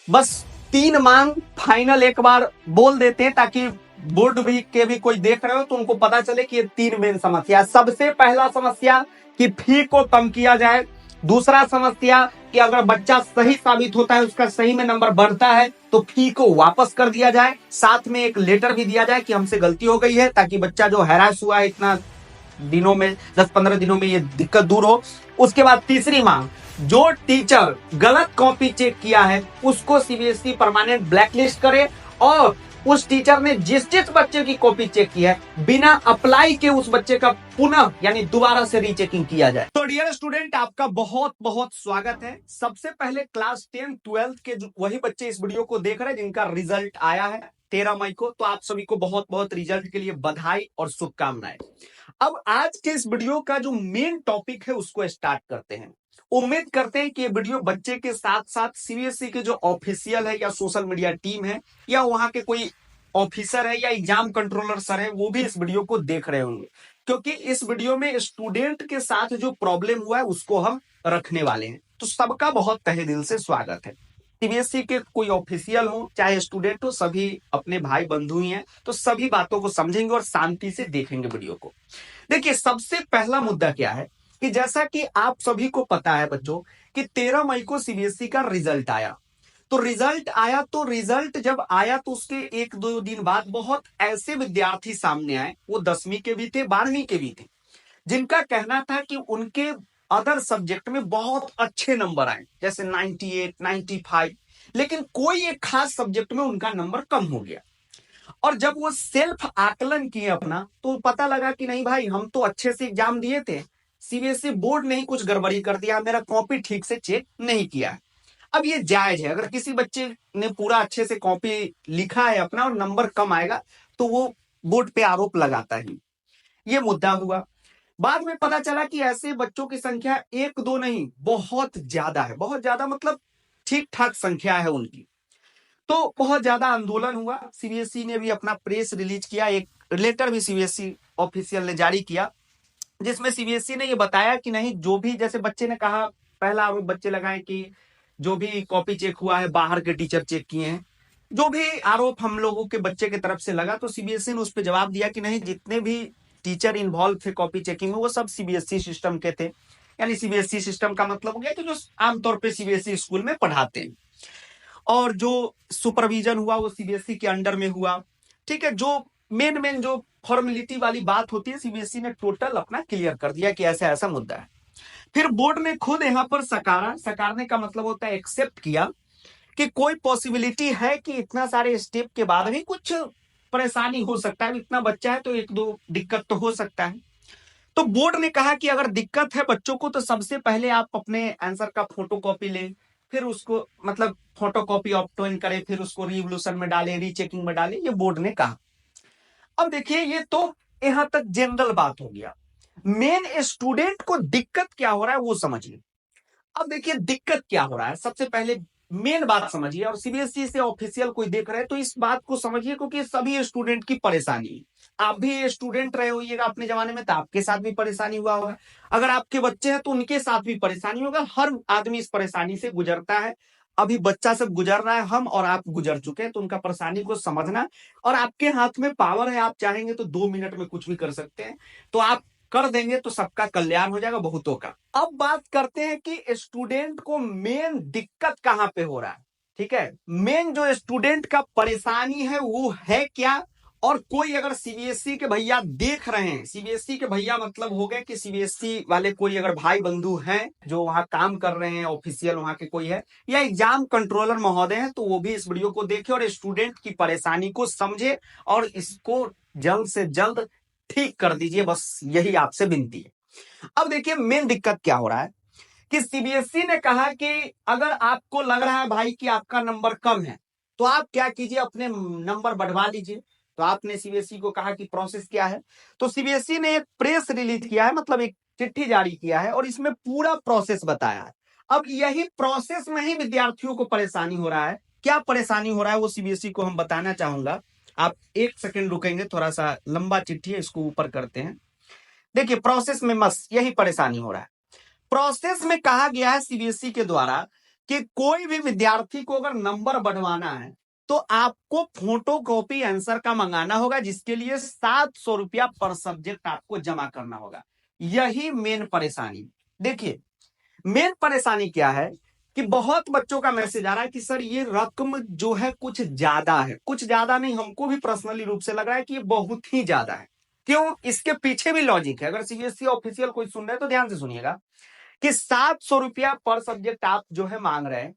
बस 3 मांग फाइनल एक बार बोल देते हैं ताकि बोर्ड भी कोई देख रहे हो तो उनको पता चले कि ये 3 मेन समस्या। सबसे पहला समस्या कि फी को कम किया जाए। दूसरा समस्या कि अगर बच्चा सही साबित होता है, उसका सही में नंबर बढ़ता है तो फी को वापस कर दिया जाए। साथ में एक लेटर भी दिया जाए कि हमसे गलती हो गई है, ताकि बच्चा जो हैरास हुआ है इतना दिनों में, 10-15 दिनों में, ये दिक्कत दूर हो। उसके बाद तीसरी मांग, जो टीचर गलत कॉपी चेक किया है उसको सीबीएसई परमानेंट ब्लैकलिस्ट करे, और उस टीचर ने जिस जिस बच्चे की कॉपी चेक की है बिना अप्लाई के उस बच्चे का पुनः यानी दोबारा से रीचेकिंग किया जाए। तो डियर स्टूडेंट, आपका बहुत बहुत स्वागत है। सबसे पहले क्लास 10 12th के वही बच्चे इस वीडियो को देख रहे हैं जिनका रिजल्ट आया है 13 मई को, तो आप सभी को बहुत बहुत रिजल्ट के लिए बधाई और शुभकामनाएं। अब आज के इस वीडियो का जो मेन टॉपिक है उसको स्टार्ट करते हैं। उम्मीद करते हैं कि ये वीडियो बच्चे के साथ साथ सीबीएसई के जो ऑफिशियल है या सोशल मीडिया टीम है या वहां के कोई ऑफिसर है या एग्जाम कंट्रोलर सर है वो भी इस वीडियो को देख रहे होंगे, क्योंकि इस वीडियो में स्टूडेंट के साथ जो प्रॉब्लम हुआ है उसको हम रखने वाले हैं। तो सबका बहुत तहे दिल से स्वागत है। सीबीएसई के कोई ऑफिशियल हो चाहे स्टूडेंट हो, सभी अपने भाई बंधु ही हैं, तो सभी बातों को समझेंगे और शांति से देखेंगे वीडियो को। देखिए, सबसे पहला मुद्दा क्या है कि जैसा कि आप सभी को पता है बच्चों कि 13 मई को सीबीएसई का रिजल्ट आया। तो रिजल्ट जब आया तो उसके 1-2 दिन बाद बहुत ऐसे विद्यार्थी सामने आए, वो 10वीं के भी थे, 12वीं के भी थे, जिनका कहना था कि उनके अदर सब्जेक्ट में बहुत अच्छे नंबर आए, जैसे 98, 95, लेकिन कोई एक खास सब्जेक्ट में उनका नंबर कम हो गया। और जब वो सेल्फ आकलन किए अपना, तो पता लगा कि नहीं भाई, हम तो अच्छे से एग्जाम दिए थे, सीबीएसई बोर्ड ने ही कुछ गड़बड़ी कर दिया, मेरा कॉपी ठीक से चेक नहीं किया। अब ये जायज है, अगर किसी बच्चे ने पूरा अच्छे से कॉपी लिखा है अपना और नंबर कम आएगा तो वो बोर्ड पे आरोप लगाता ही। ये मुद्दा हुआ। बाद में पता चला कि ऐसे बच्चों की संख्या 1-2 नहीं, बहुत ज्यादा है। बहुत ज्यादा मतलब ठीक ठाक संख्या है उनकी। तो बहुत ज्यादा आंदोलन हुआ। सीबीएसई ने भी अपना प्रेस रिलीज किया, एक लेटर भी सीबीएसई ऑफिशियल ने जारी किया, जिसमें सीबीएसई ने ये बताया कि नहीं, जो भी, जैसे बच्चे ने कहा, पहला आरोप बच्चे लगाए कि जो भी कॉपी चेक हुआ है बाहर के टीचर चेक किए हैं। जो भी आरोप हम लोगों के बच्चे की तरफ से लगा, तो सीबीएसई ने उस पर जवाब दिया कि नहीं, जितने भी टीचर इन्वॉल्व थे कॉपी चेकिंग में वो सब सीबीएसई सिस्टम के थे। यानी सीबीएसई सिस्टम का मतलब हो गया कि जो आमतौर पर सीबीएसई स्कूल में पढ़ाते हैं, और जो सुपरविजन हुआ वो सीबीएसई के अंडर में हुआ। ठीक है, जो मेन जो फॉर्मेलिटी वाली बात होती है सीबीएसई ने टोटल अपना क्लियर कर दिया कि ऐसा ऐसा मुद्दा है। फिर बोर्ड ने खुद यहाँ पर सकारने का मतलब होता है एक्सेप्ट किया कि कोई पॉसिबिलिटी है कि इतना सारे स्टेप के बाद भी कुछ परेशानी हो सकता है, इतना बच्चा है तो 1-2 दिक्कत तो हो सकता है। तो बोर्ड ने कहा कि अगर दिक्कत है बच्चों को तो सबसे पहले आप अपने आंसर का फोटो कॉपी लें, फिर उसको मतलब फोटो कॉपी ऑप्टोइन करें, फिर उसको रिवोल्यूशन में डालें, रीचेकिंग में डालें, ये बोर्ड ने कहा। अब देखिए, ये तो यहां तक जनरल बात हो गया। मेन स्टूडेंट को दिक्कत क्या हो रहा है वो समझिए। अब देखिए दिक्कत क्या हो रहा है, सबसे पहले मेन बात समझिए, और सीबीएसई से ऑफिशियल कोई देख रहे हैं तो इस बात को समझिए, क्योंकि सभी स्टूडेंट की परेशानी है। आप भी स्टूडेंट रहे होइएगा अपने जमाने में, तो आपके साथ भी परेशानी हुआ होगा। अगर आपके बच्चे हैं तो उनके साथ भी परेशानी होगा। हर आदमी इस परेशानी से गुजरता है। अभी बच्चा सब गुजर रहा है, हम और आप गुजर चुके हैं, तो उनका परेशानी को समझना, और आपके हाथ में पावर है, आप चाहेंगे तो 2 मिनट में कुछ भी कर सकते हैं, तो आप कर देंगे तो सबका कल्याण हो जाएगा, बहुतों का। अब बात करते हैं कि स्टूडेंट को मेन दिक्कत कहां पे हो रहा है। ठीक है, मेन जो स्टूडेंट का परेशानी है वो है क्या। और कोई अगर सीबीएसई के भैया देख रहे हैं, सीबीएसई के भैया मतलब हो गए कि सीबीएसई वाले कोई अगर भाई बंधु हैं जो वहां काम कर रहे हैं, ऑफिशियल वहां के कोई है, या एग्जाम कंट्रोलर महोदय हैं, तो वो भी इस वीडियो को देखे और स्टूडेंट की परेशानी को समझे और इसको जल्द से जल्द ठीक कर दीजिए, बस यही आपसे विनती है। अब देखिए मेन दिक्कत क्या हो रहा है कि सीबीएसई ने कहा कि अगर आपको लग रहा है भाई कि आपका नंबर कम है तो आप क्या कीजिए, अपने नंबर बढ़वा लीजिए। तो आपने सीबीएसई को कहा कि प्रोसेस क्या है, तो सीबीएसई ने एक प्रेस रिलीज किया है, मतलब एक चिट्ठी जारी किया है और इसमें पूरा प्रोसेस बताया है। अब यही प्रोसेस में ही विद्यार्थियों को परेशानी हो रहा है। क्या परेशानी हो रहा है वो सीबीएसई को हम बताना चाहूंगा। आप 1 सेकंड रुकेंगे, थोड़ा सा लंबा चिट्ठी है, इसको ऊपर करते हैं। देखिए प्रोसेस में बस यही परेशानी हो रहा है। प्रोसेस में कहा गया है सीबीएसई के द्वारा कि कोई भी विद्यार्थी को अगर नंबर बढ़वाना है तो आपको फोटो कॉपी आंसर का मंगाना होगा, जिसके लिए 700 रुपया पर सब्जेक्ट आपको जमा करना होगा। यही मेन परेशानी। देखिए, मेन परेशानी क्या है कि बहुत बच्चों का मैसेज आ रहा है कि सर ये रकम जो है कुछ ज्यादा है। कुछ ज्यादा नहीं, हमको भी पर्सनली रूप से लग रहा है कि ये बहुत ही ज्यादा है। क्यों? इसके पीछे भी लॉजिक है। अगर सीबीएसई ऑफिशियल कोई सुन रहे हैं तो ध्यान से सुनिएगा कि 700 रुपया पर सब्जेक्ट आप जो है मांग रहे हैं।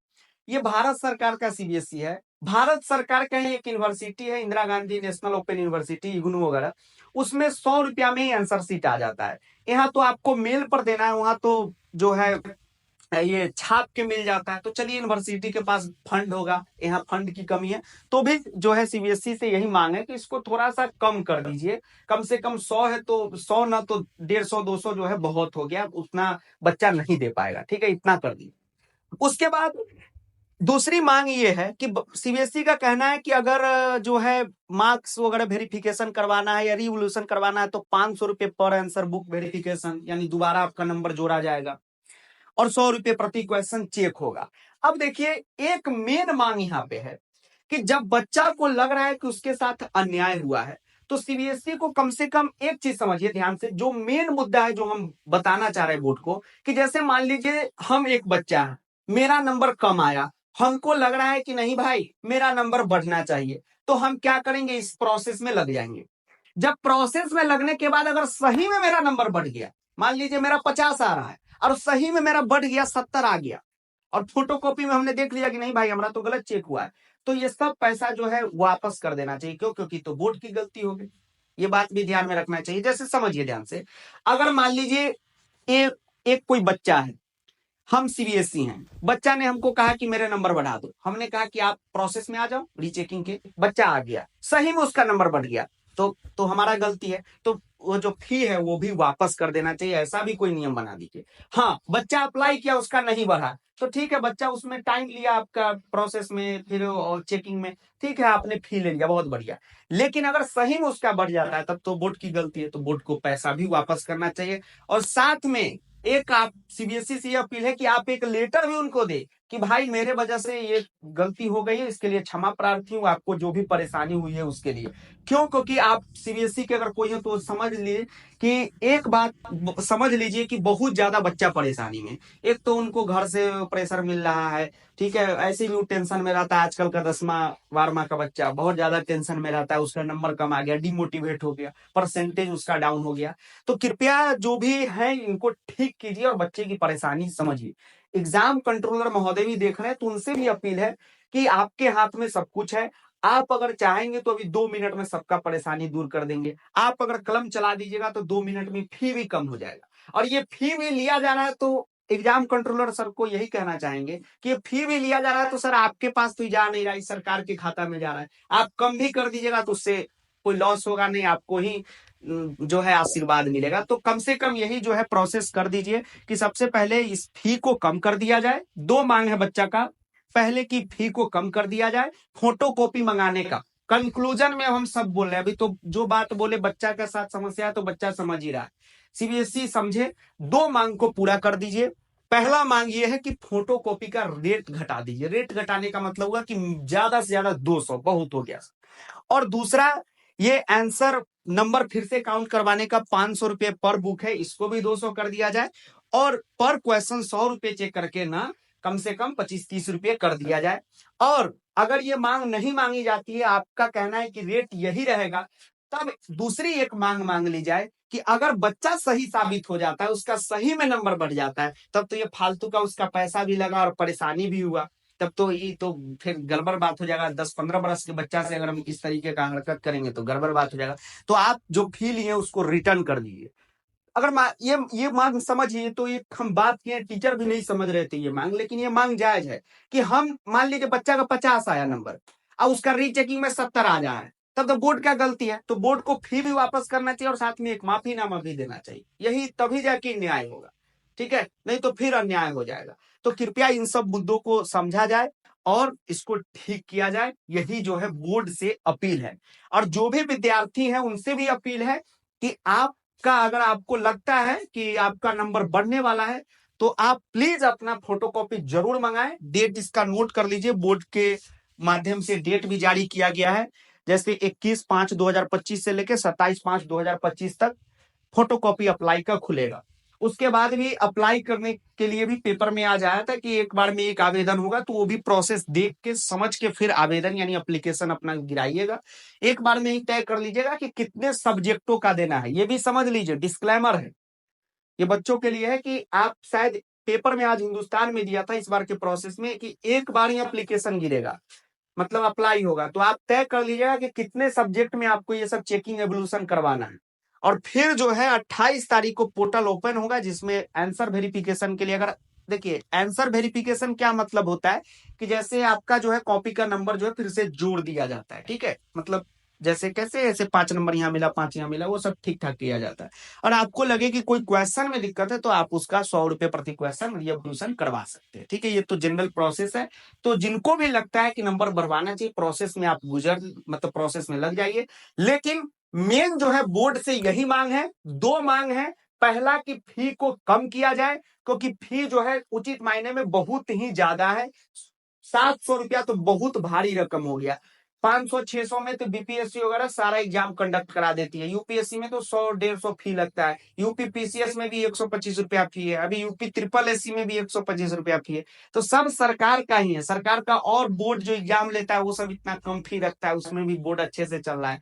ये भारत सरकार का सीबीएसई है। भारत सरकार का ही एक यूनिवर्सिटी है, Indira Gandhi national open university, IGNOU वगैरह, उसमें 100 रुपया में ही आंसर सीट आ जाता है। यहाँ तो आपको मेल पर देना है, वहां तो जो है ये छाप के मिल जाता है। तो चलिए, यूनिवर्सिटी के पास फंड होगा, यहाँ फंड की कमी है, तो भी जो है सीबीएसई से यही मांग है कि इसको थोड़ा सा कम कर दीजिए। कम से कम 100 है तो 100 ना तो 150 200 जो है बहुत हो गया, उतना बच्चा नहीं दे पाएगा। ठीक है, इतना कर दीजिए। उसके बाद दूसरी मांग ये है कि सीबीएसई का कहना है कि अगर जो है मार्क्स वगैरह वेरिफिकेशन करवाना है या रिवोल्यूशन करवाना है तो 500 रुपये पर आंसर बुक वेरिफिकेशन, यानी दोबारा आपका नंबर जोड़ा जाएगा, और 100 रुपये प्रति क्वेश्चन चेक होगा। अब देखिए, एक मेन मांग यहाँ पे है कि जब बच्चा को लग रहा है कि उसके साथ अन्याय हुआ है तो सीबीएसई को कम से कम एक चीज समझिए ध्यान से, जो मेन मुद्दा है जो हम बताना चाह रहे हैं बोर्ड को, कि जैसे मान लीजिए हम एक बच्चा है, मेरा नंबर कम आया, हमको लग रहा है कि नहीं भाई मेरा नंबर बढ़ना चाहिए, तो हम क्या करेंगे, इस प्रोसेस में लग जाएंगे। जब प्रोसेस में लगने के बाद अगर सही में मेरा नंबर बढ़ गया, मान लीजिए मेरा 50 आ रहा है और सही में मेरा बढ़ गया 70 आ गया, और फोटोकॉपी में हमने देख लिया कि नहीं भाई हमारा तो गलत चेक हुआ है, तो ये सब पैसा जो है वापस कर देना चाहिए। क्यों? क्योंकि तो बोर्ड की गलती होगी। ये बात भी ध्यान में रखना चाहिए। जैसे समझिए ध्यान से, अगर मान लीजिए एक कोई बच्चा है, हम सीबीएसई हैं, बच्चा ने हमको कहा कि मेरे नंबर बढ़ा दो, हमने कहा कि आप प्रोसेस में आ जाओ रीचेकिंग के, बच्चा आ गया, सही में उसका नंबर बढ़ गया, तो हमारा गलती है, तो वो जो फी है वो भी वापस कर देना चाहिए। ऐसा भी कोई नियम बना दीजिए। हाँ, बच्चा अप्लाई किया, उसका नहीं बढ़ा, तो ठीक है, बच्चा उसमें टाइम लिया आपका प्रोसेस में, फिर चेकिंग में, ठीक है, आपने फी ले लिया, बहुत बढ़िया। लेकिन अगर सही में उसका बढ़ जाता है तब तो बोर्ड की गलती है, तो बोर्ड को पैसा भी वापस करना चाहिए। और साथ में एक आप सीबीएसई से ये अपील है कि आप एक लेटर भी उनको दे कि भाई मेरे वजह से ये गलती हो गई है, इसके लिए क्षमा प्रार्थी हूँ, आपको जो भी परेशानी हुई है उसके लिए। क्यों? क्योंकि आप सीबीएसई के अगर कोई है तो समझ लिए कि एक बात समझ लीजिए कि बहुत ज्यादा बच्चा परेशानी में। एक तो उनको घर से प्रेशर मिल रहा है, ठीक है, ऐसे भी वो टेंशन में रहता है। आजकल का 10वां 12वां का बच्चा बहुत ज्यादा टेंशन में रहता है, उसका नंबर कम आ गया, डिमोटिवेट हो गया, परसेंटेज उसका डाउन हो गया। तो कृपया जो भी है इनको ठीक कीजिए और बच्चे की परेशानी समझिए। एग्जाम कंट्रोलर महोदय भी देख रहे हैं, तो उनसे भी अपील है कि आपके हाथ में सब कुछ है। आप अगर चाहेंगे तो अभी 2 मिनट में सबका परेशानी दूर कर देंगे। आप अगर कलम चला दीजिएगा तो 2 मिनट में फी भी कम हो जाएगा। और ये फी भी लिया जा रहा है तो एग्जाम कंट्रोलर सर को यही कहना चाहेंगे कि फी भी लिया जा रहा है तो सर आपके पास तो जा नहीं रहा है, सरकार के खाता में जा रहा है। आप कम भी कर दीजिएगा तो उससे कोई लॉस होगा नहीं, आपको ही जो है आशीर्वाद मिलेगा। तो कम से कम यही जो है प्रोसेस कर दीजिए कि सबसे पहले इस फी को कम कर दिया जाए। 2 मांग है बच्चा का, पहले की फी को कम कर दिया जाए, फोटो कॉपी मंगाने का। कंक्लूजन में हम सब बोल रहे हैं, अभी तो जो बात बोले बच्चा के साथ समस्या है तो बच्चा समझ ही रहा है। सीबीएसई समझे, 2 मांग को पूरा कर दीजिए। पहला मांग ये है कि फोटो कॉपी का रेट घटा दीजिए। रेट घटाने का मतलब होगा कि ज्यादा से ज्यादा 200 बहुत हो गया। और दूसरा, ये आंसर नंबर फिर से काउंट करवाने का 500 रुपये पर बुक है, इसको भी 200 कर दिया जाए। और पर क्वेश्चन 100 रुपये चेक करके ना कम से कम 25-30 रुपये कर दिया जाए। और अगर ये मांग नहीं मांगी जाती है, आपका कहना है कि रेट यही रहेगा, तब दूसरी एक मांग मांग ली जाए कि अगर बच्चा सही साबित हो जाता है, उसका सही में नंबर बढ़ जाता है, तब तो ये फालतू का उसका पैसा भी लगा और परेशानी भी हुआ, तब तो ये तो फिर गड़बड़ बात हो जाएगा। 10-15 बरस के बच्चा से अगर हम इस तरीके का हरकत करेंगे तो गड़बड़ बात हो जाएगा। तो आप जो फी लिए उसको रिटर्न कर दीजिए। अगर ये मांग समझिए, तो एक हम बात किए, टीचर भी नहीं समझ रहे थे ये मांग, लेकिन ये मांग जायज है कि हम मान लीजिए बच्चा का 50 आया नंबर, अब उसका रीचेकिंग में 70 आ जाए, तब तो बोर्ड का गलती है, तो बोर्ड को फी भी वापस करना चाहिए और साथ में एक माफीनामा भी देना चाहिए। यही तभी जाके न्याय होगा, ठीक है, नहीं तो फिर अन्याय हो जाएगा। तो कृपया इन सब मुद्दों को समझा जाए और इसको ठीक किया जाए, यही जो है बोर्ड से अपील है। और जो भी विद्यार्थी हैं उनसे भी अपील है कि आपका अगर आपको लगता है कि आपका नंबर बढ़ने वाला है तो आप प्लीज अपना फोटोकॉपी जरूर मंगाएं। डेट इसका नोट कर लीजिए, बोर्ड के माध्यम से डेट भी जारी किया गया है, जैसे 21/5/2025 से लेकर 27/5/2025 तक फोटोकॉपी अप्लाई का खुलेगा। उसके बाद भी अप्लाई करने के लिए भी पेपर में आ जाया था कि एक बार में एक आवेदन होगा, तो वो भी प्रोसेस देख के समझ के फिर आवेदन यानी एप्लीकेशन अपना गिराइएगा। एक बार में ही तय कर लीजिएगा कि कितने सब्जेक्टों का देना है। ये भी समझ लीजिए, डिस्क्लेमर है ये बच्चों के लिए है कि आप शायद पेपर में आज हिंदुस्तान में दिया था इस बार के प्रोसेस में कि एक बार ही एप्लीकेशन गिरेगा, मतलब अप्लाई होगा। तो आप तय कर लीजिएगा कि कितने सब्जेक्ट में आपको ये सब चेकिंग एवोल्यूशन करवाना है। और फिर जो है 28 तारीख को पोर्टल ओपन होगा, जिसमें आंसर वेरिफिकेशन के लिए, अगर देखिए आंसर वेरिफिकेशन क्या मतलब होता है कि जैसे आपका जो है कॉपी का नंबर जो है फिर से जोड़ दिया जाता है, ठीक है, मतलब जैसे कैसे ऐसे 5 नंबर यहाँ मिला 5 यहाँ मिला, वो सब ठीक ठाक किया जाता है। और आपको लगे कि कोई क्वेश्चन में दिक्कत है तो आप उसका 100 रुपए प्रति क्वेश्चन रिएवोल्यूशन करवा सकते हैं, ठीक है। ये तो जनरल प्रोसेस है। तो जिनको भी लगता है कि नंबर बढ़वाना चाहिए, प्रोसेस में आप मतलब प्रोसेस में लग जाइए। लेकिन मेन जो है बोर्ड से यही मांग है, 2 मांग है। पहला कि फी को कम किया जाए, क्योंकि फी जो है उचित मायने में बहुत ही ज्यादा है। 700 रुपया तो बहुत भारी रकम हो गया। 500-600 में तो बीपीएससी वगैरह सारा एग्जाम कंडक्ट करा देती है। यूपीएससी में तो 100-150 फी लगता है। यूपी पीसीएस में भी 125 रुपया फी है। अभी यूपी ट्रिपल एससी में भी 125 रुपया फी है। तो सब सरकार का ही है, सरकार का। और बोर्ड जो एग्जाम लेता है वो सब इतना कम फी रखता है, उसमें भी बोर्ड अच्छे से चल रहा है।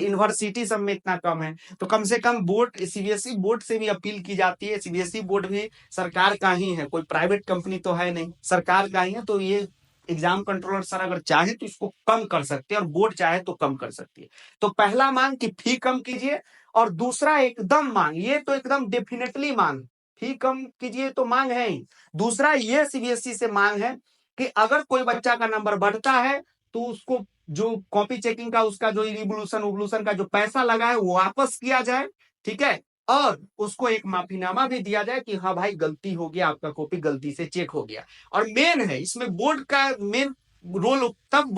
यूनिवर्सिटी सब में इतना कम है, तो कम से कम बोर्ड, सीबीएसई बोर्ड से भी अपील की जाती है। सीबीएसई बोर्ड भी सरकार का ही है, कोई प्राइवेट कंपनी तो है नहीं, सरकार का ही है। तो ये एग्जाम कंट्रोलर सर अगर चाहे तो इसको कम कर सकते हैं, और बोर्ड चाहे तो कम कर सकती है। तो पहला मांग कि फी कम कीजिए, और दूसरा एकदम मांग, ये तो एकदम डेफिनेटली मांग, फी कम कीजिए तो मांग है ही। दूसरा ये सीबीएसई से मांग है कि अगर कोई बच्चा का नंबर बढ़ता है तो उसको जो कॉपी चेकिंग का उसका जो रिवोल्यूशन का जो पैसा लगा है वो वापस किया जाए, ठीक है। और उसको एक माफीनामा भी दिया जाए कि हाँ भाई गलती हो गया, आपका कॉपी गलती से चेक हो गया। और मेन है इसमें बोर्ड का मेन रोल, तब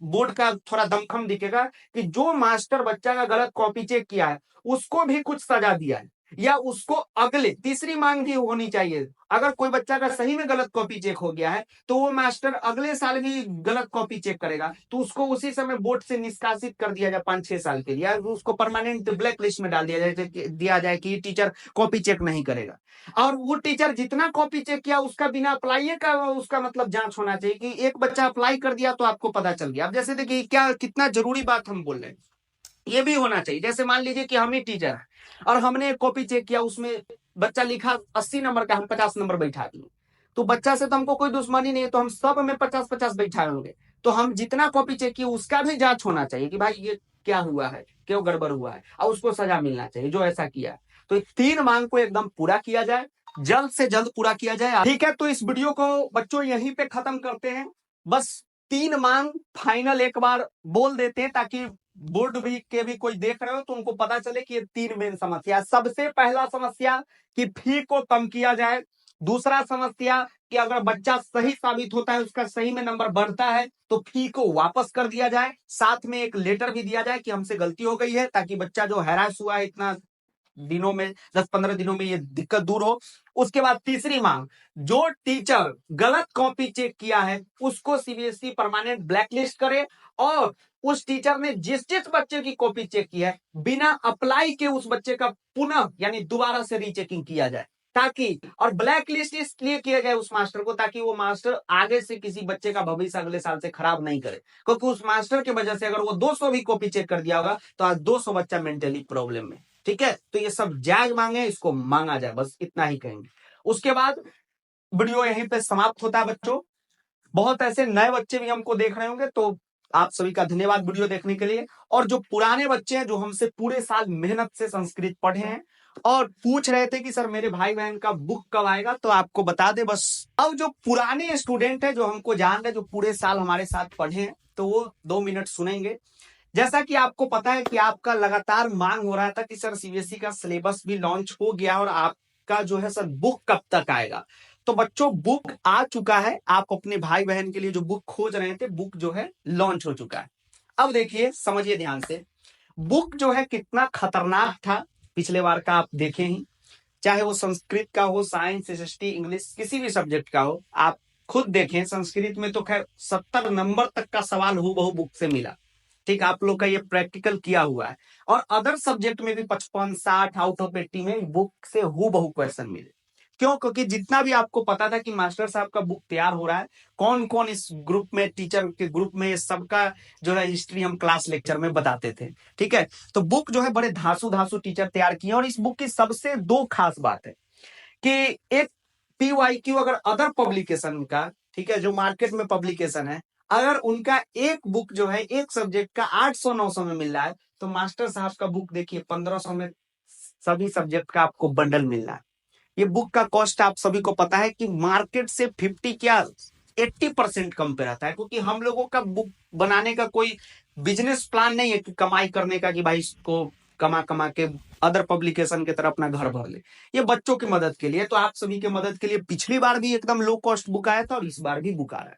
बोर्ड का थोड़ा दमखम दिखेगा कि जो मास्टर बच्चा का गलत कॉपी चेक किया है उसको भी कुछ सजा दिया है, या उसको अगले, तीसरी मांग भी होनी चाहिए, अगर कोई बच्चा का सही में गलत कॉपी चेक हो गया है तो वो मास्टर अगले साल भी गलत कॉपी चेक करेगा, तो उसको उसी समय बोर्ड से निष्कासित कर दिया जाए 5-6 साल के लिए, उसको परमानेंट ब्लैक लिस्ट में डाल दिया जाए कि टीचर कॉपी चेक नहीं करेगा। और वो टीचर जितना कॉपी चेक किया उसका बिना अप्लाई का उसका मतलब जांच होना चाहिए कि एक बच्चा अप्लाई कर दिया तो आपको पता चल गया। अब जैसे देखिए क्या कितना जरूरी बात हम बोल रहे हैं, ये भी होना चाहिए। जैसे मान लीजिए कि हम ही टीचर हैं और हमने एक कॉपी चेक किया, उसमें बच्चा लिखा 80 नंबर का, हम 50 नंबर बैठा दिए, तो बच्चा से तो हमको कोई दुश्मनी नहीं है, तो हम सब में 50-50 बैठाए होंगे। तो हम जितना कॉपी चेक किए उसका भी जांच होना चाहिए कि भाई ये क्या हुआ है, क्यों गड़बड़ हुआ है, और उसको सजा मिलना चाहिए जो ऐसा किया है। तो 3 मांग को एकदम पूरा किया जाए, जल्द से जल्द पूरा किया जाए, ठीक है। तो इस वीडियो को बच्चों यहीं पे खत्म करते हैं। बस 3 मांग फाइनल एक बार बोल देते हैं ताकि बोर्ड भी के भी कोई देख रहे हो तो उनको पता चले कि ये 3 मेन समस्या। सबसे पहला समस्या कि फी को कम किया जाए। दूसरा समस्या कि अगर बच्चा सही साबित होता है, उसका सही में नंबर बढ़ता है, तो फी को वापस कर दिया जाए। साथ में एक लेटर भी दिया जाए कि हमसे गलती हो गई है, ताकि बच्चा जो हैरास हुआ है इतना दिनों में, 10-15 दिनों में, ये दिक्कत दूर हो। उसके बाद तीसरी मांग, जो टीचर गलत कॉपी चेक किया है उसको सीबीएसई परमानेंट ब्लैकलिस्ट करे, और उस टीचर ने जिस जिस बच्चे की कॉपी चेक की है बिना अप्लाई के उस बच्चे का पुनः यानी दोबारा से रीचेकिंग किया जाए, ताकि, और ब्लैक लिस्ट इसलिए किया जाए उस मास्टर को ताकि वो मास्टर आगे से किसी बच्चे का भविष्य अगले साल से खराब नहीं करे, क्योंकि उस मास्टर की वजह से अगर वो 200 भी कॉपी चेक कर दिया होगा तो आज 200 बच्चा मेंटली प्रॉब्लम में, ठीक है। तो ये सब जायज मांगे, इसको मांगा जाए, बस इतना ही कहेंगे। उसके बाद वीडियो यहीं पे समाप्त होता है बच्चों। बहुत ऐसे नए बच्चे भी हमको देख रहे होंगे, तो आप सभी का धन्यवाद वीडियो देखने के लिए। और जो पुराने बच्चे हैं जो हमसे पूरे साल मेहनत से संस्कृत पढ़े हैं और पूछ रहे थे कि सर मेरे भाई बहन का बुक कब आएगा, तो आपको बता दे बस। अब जो पुराने स्टूडेंट है जो हमको जान रहे, जो पूरे साल हमारे साथ पढ़े हैं, तो वो 2 मिनट सुनेंगे। जैसा कि आपको पता है कि आपका लगातार मांग हो रहा था कि सर सीबीएसई का सिलेबस भी लॉन्च हो गया और आपका जो है सर बुक कब तक आएगा। तो बच्चों बुक आ चुका है, आप अपने भाई बहन के लिए जो बुक खोज रहे थे, बुक जो है लॉन्च हो चुका है। अब देखिए, समझिए ध्यान से, बुक जो है कितना खतरनाक था पिछले बार का आप देखें ही। चाहे वो संस्कृत का हो, साइंस, एसएसटी, इंग्लिश, किसी भी सब्जेक्ट का हो। आप खुद देखें, संस्कृत में तो खैर 70 नंबर तक का सवाल हूबहू बुक से मिला। ठीक, आप लोग का ये प्रैक्टिकल किया हुआ है। और अदर सब्जेक्ट में भी 55, 60 आउट ऑफ 80 में बुक से हूबहू क्वेश्चन मिले। क्यों? क्योंकि जितना भी आपको पता था कि मास्टर साहब का बुक तैयार हो रहा है, कौन कौन इस ग्रुप में, टीचर के ग्रुप में, सबका जो है हिस्ट्री हम क्लास लेक्चर में बताते थे। ठीक है, तो बुक जो है बड़े धांसू धांसू टीचर तैयार किए। और इस बुक की सबसे दो खास बात है कि एक पीवाईक्यू अगर अदर पब्लिकेशन का, ठीक है, जो मार्केट में पब्लिकेशन है, अगर उनका एक बुक जो है एक सब्जेक्ट का 800-900 में मिल रहा है, तो मास्टर साहब का बुक देखिए 1500 में सभी सब्जेक्ट का आपको बंडल मिल रहा है। ये बुक का कॉस्ट आप सभी को पता है कि मार्केट से 50 क्या 80% कम पे रहता है, क्योंकि हम लोगों का बुक बनाने का कोई बिजनेस प्लान नहीं है कि कमाई करने का, कि भाई इसको कमा कमा के अदर पब्लिकेशन की तरह अपना घर भर ले। ये बच्चों की मदद के लिए, तो आप सभी के मदद के लिए पिछली बार भी एकदम लो कॉस्ट बुक आया था और इस बार भी बुक आ रहा है।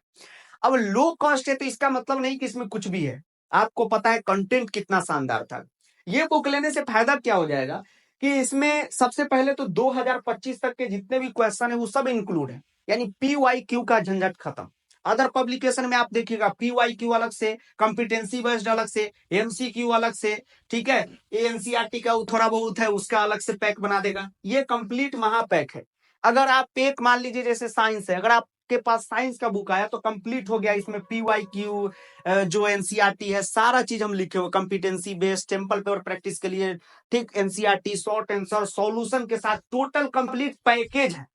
अब लो कॉस्ट है तो इसका मतलब नहीं कि इसमें कुछ भी है। आपको पता है कंटेंट कितना शानदार था। ये बुक लेने से फायदा क्या हो जाएगा कि इसमें सबसे पहले तो 2025 तक के जितने भी क्वेश्चन है वो सब इंक्लूड है, यानी पीवाईक्यू का झंझट खत्म। अदर पब्लिकेशन में आप देखिएगा पीवाईक्यू अलग से, कॉम्पिटेंसी बेस्ड अलग से, एमसीक्यू अलग से, ठीक है, एनसीईआरटी का थोड़ा बहुत है उसका अलग से पैक बना देगा। ये कंप्लीट महापैक है। अगर आप एक मान लीजिए जैसे साइंस है, अगर आपके पास साइंस का बुक आया तो कंप्लीट हो गया। इसमें पीवाईक्यू जो एनसीईआरटी है सारा चीज हम लिखे हुए, competency based, temple paper practice के लिए, ठीक, एनसीईआरटी, शॉर्ट आंसर, सॉल्यूशन के साथ टोटल कंप्लीट पैकेज है।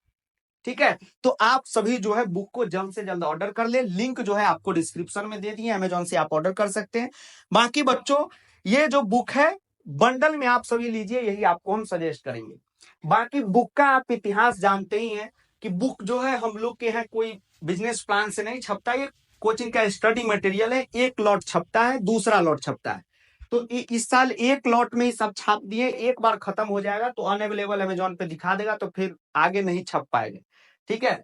ठीक है, तो आप सभी जो है बुक को जल्द से जल्द ऑर्डर कर ले। लिंक जो है आपको डिस्क्रिप्शन में दे दिए, अमेजॉन से आप ऑर्डर कर सकते हैं। बाकी बच्चों ये जो बुक है बंडल में आप सभी लीजिए, यही आपको हम सजेस्ट करेंगे। बाकी बुक का आप इतिहास जानते ही हैं कि बुक जो है हम लोग के यहाँ कोई बिजनेस प्लान से नहीं छपता। ये कोचिंग का स्टडी मटेरियल है। एक लॉट छपता है, दूसरा लॉट छपता है। तो इस साल एक लॉट में ही सब छाप दिए, एक बार खत्म हो जाएगा तो अनअवेलेबल अमेजॉन पे दिखा देगा, तो फिर आगे नहीं छप पाएगा। ठीक है,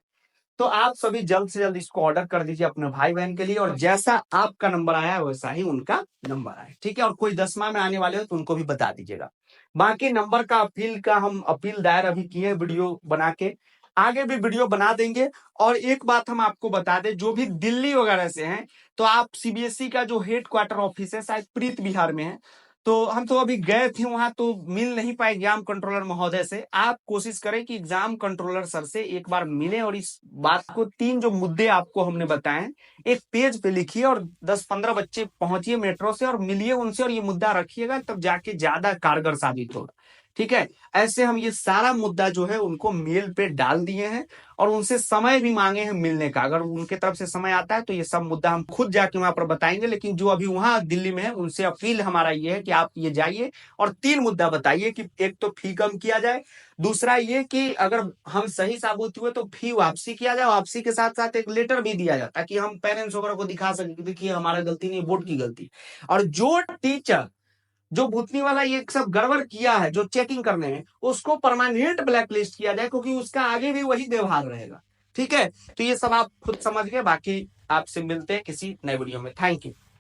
तो आप सभी जल्द से जल्द इसको ऑर्डर कर दीजिए अपने भाई बहन के लिए, और जैसा आपका नंबर आया वैसा ही उनका नंबर आए। ठीक है, और कोई 10वां में आने वाले हो तो उनको भी बता दीजिएगा। बाकी नंबर का अपील का हम अपील दायर अभी किए वीडियो बना के, आगे भी वीडियो बना देंगे। और एक बात हम आपको बता दें, जो भी दिल्ली वगैरह से हैं तो आप सीबीएसई का जो हेड क्वार्टर ऑफिस है शायद प्रीत बिहार में है, तो हम तो अभी गए थे वहां तो मिल नहीं पाए एग्जाम कंट्रोलर महोदय से। आप कोशिश करें कि एग्जाम कंट्रोलर सर से एक बार मिले और इस बात को, 3 जो मुद्दे आपको हमने बताए एक पेज पे लिखिए और 10-15 बच्चे पहुंचिए मेट्रो से और मिलिए उनसे और ये मुद्दा रखिएगा, तब जाके ज्यादा कारगर साबित होगा। ठीक है, ऐसे हम ये सारा मुद्दा जो है उनको मेल पे डाल दिए हैं और उनसे समय भी मांगे हैं मिलने का। अगर उनके तरफ से समय आता है तो ये सब मुद्दा हम खुद जाके वहां पर बताएंगे, लेकिन जो अभी वहां दिल्ली में है उनसे अपील हमारा ये है कि आप ये जाइए और 3 मुद्दा बताइए कि एक तो फी कम किया जाए, दूसरा ये कि अगर हम सही साबित हुए तो फी वापसी किया जाए, वापसी के साथ साथ एक लेटर भी दिया जाए ताकि हम पेरेंट्स वगैरह को दिखा सके कि देखिए हमारा गलती नहीं, बोर्ड की गलती। और जो टीचर जो भूतनी वाला ये सब गड़बड़ किया है जो चेकिंग करने में, उसको परमानेंट ब्लैक लिस्ट किया जाए, क्योंकि उसका आगे भी वही व्यवहार रहेगा। ठीक है, तो ये सब आप खुद समझ गए। बाकी आपसे मिलते हैं किसी नए वीडियो में। Thank you.